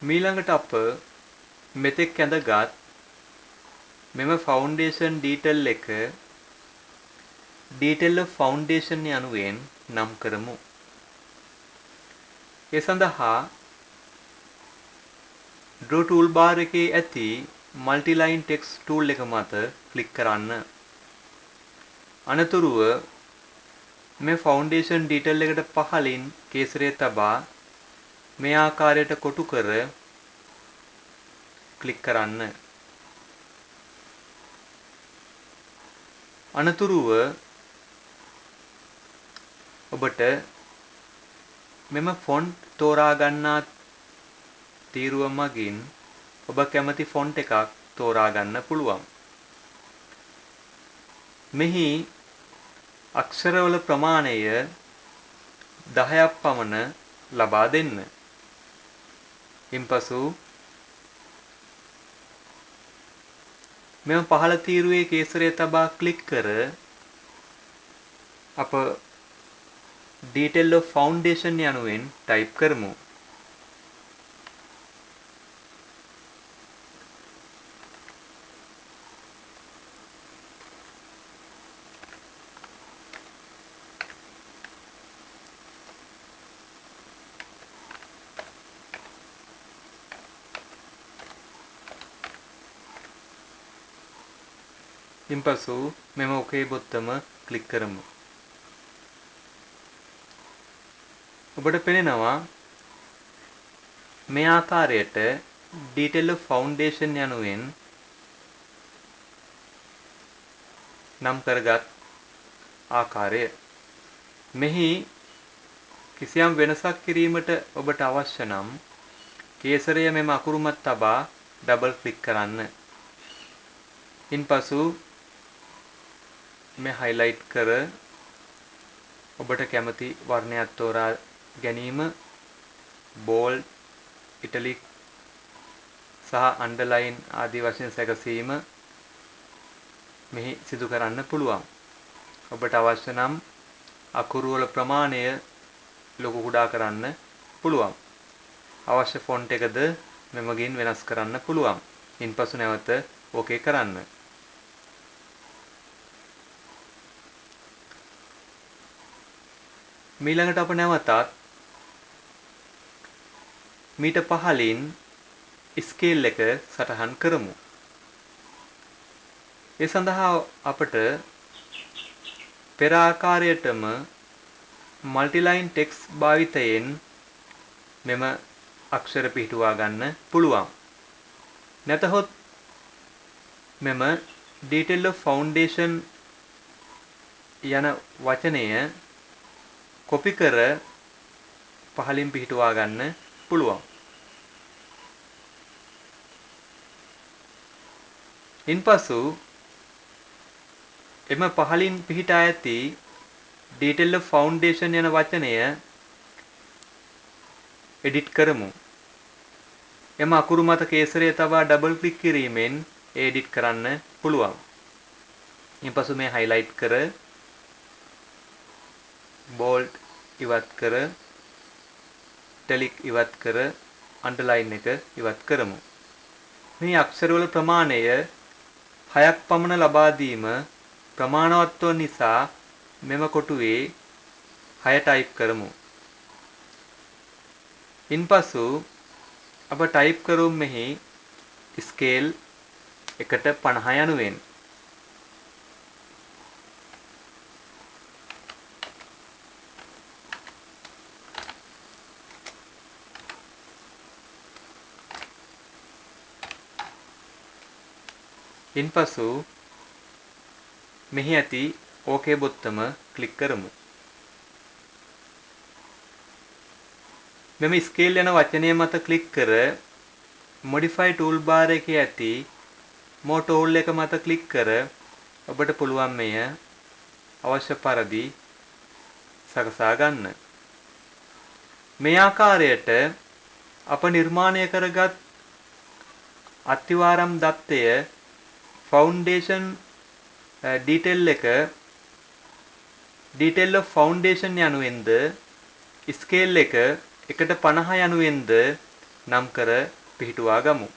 මීළඟට අප මෙතෙක් ඇඳගත් මෙම ෆවුන්ඩේෂන් ඩීටෙල් එක ඩීටෙල් ඔෆ් ෆවුන්ඩේෂන් යනුවෙන් නම් කරමු. ඒ සඳහා Draw toolbar එකේ ඇති multi-line text tool එක මත ක්ලික් කරන්න. අනතුරුව මේ ෆවුන්ඩේෂන් ඩීටෙල් එකට පහළින් කේසරය තබා මේ ආකාරයට කොටු කර ක්ලික් කරන්න. අනතුරුව ඔබට මෙම ෆොන්ට් තෝරා ගන්නා තීරුව මගින් ඔබ කැමති ෆොන්ට් එකක් තෝරා ගන්න පුළුවන්. මෙහි අක්ෂරවල ප්‍රමාණය 10ක් පමණ ලබා දෙන්න. ඉන්පසු මෙම පහළ තීරුවේ කේසරය තබා ක්ලික් කර අප detail of foundation යනුවෙන් ටයිප් කරමු. ඉන්පසු මෙම OK බොත්තම ක්ලික් කරමු. ඔබට පෙනෙනවා මේ ආකාරයට detail of foundation යනුවෙන් නම් කරගත් ආකාරය. මෙහි කිසියම් වෙනසක් කිරීමට ඔබට අවශ්‍ය නම් කේසරය මෙම අකුරු මත තබා ඩබල් ක්ලික් කරන්න. ඉන්පසු මේ highlight කර ඔබට කැමති වර්ණයක් තෝරා ගැනීම bold, italic සහ underline ආදී වශයෙන් සැකසීම මෙහි සිදු කරන්න පුළුවන්. ඔබට අවශ්‍ය නම් අකුරු වල ප්‍රමාණය ලොකු කුඩා කරන්න පුළුවන්. අවශ්‍ය ෆොන්ට් එකද මෙමගින් වෙනස් කරන්න පුළුවන්. ඉන්පසු නැවත OK කරන්න. මීළඟට අප නැවතත් මීට පහළින් ස්කේල් එක සටහන් කරමු. ඒ සඳහා අපට පෙර ආකාරයටම multi-line text භාවිතයෙන් මෙම අක්ෂර පිහිටුවා ගන්න පුළුවන්. නැතහොත් මෙම detail of foundation යන වචනය කොපි කර පහළින් පිහිටුවා ගන්න පුළුවන්. ඉන්පසු එම පහළින් පිහිටා ඇති detail of foundation යන වචනය එඩිට් කරමු. එම අකුරු මත කේසරය තබා ඩබල් ක්ලික් කිරීමෙන් එඩිට් කරන්න පුළුවන්. ඉන්පසු මේ highlight කර bold ඉවත් කර italic ඉවත් කර underline එක ඉවත් කරමු. මේ අක්ෂරවල ප්‍රමාණය 6ක් පමණ ලබා දීම ප්‍රමාණවත් වන නිසා මෙම කොටුවේ 6 ටයිප් කරමු. ඉන්පසු අප ටයිප් කරමු මෙහි ස්කේල් 1:50 යනුවෙන්. ඉන්පසු මෙහි ඇති OK බොත්තම ක්ලික් කරමු. මෙම ස්කේල් යන වචනය මත ක්ලික් කර modify toolbar එකේ ඇති more tool එක මත ක්ලික් කර ඔබට පුළුවන් මෙය අවශ්‍ය පරිදි සකසා ගන්න. මේ ආකාරයට අප නිර්මාණය කරගත් අතිවාරම් දත්තය ෆවුන්ඩේෂන් ඩීටෙල් එක detail of foundation යනුවෙන්ද ස්කේල් එක 1:50 යනුවෙන්ද නම් කර පිහිටුවා ගමු.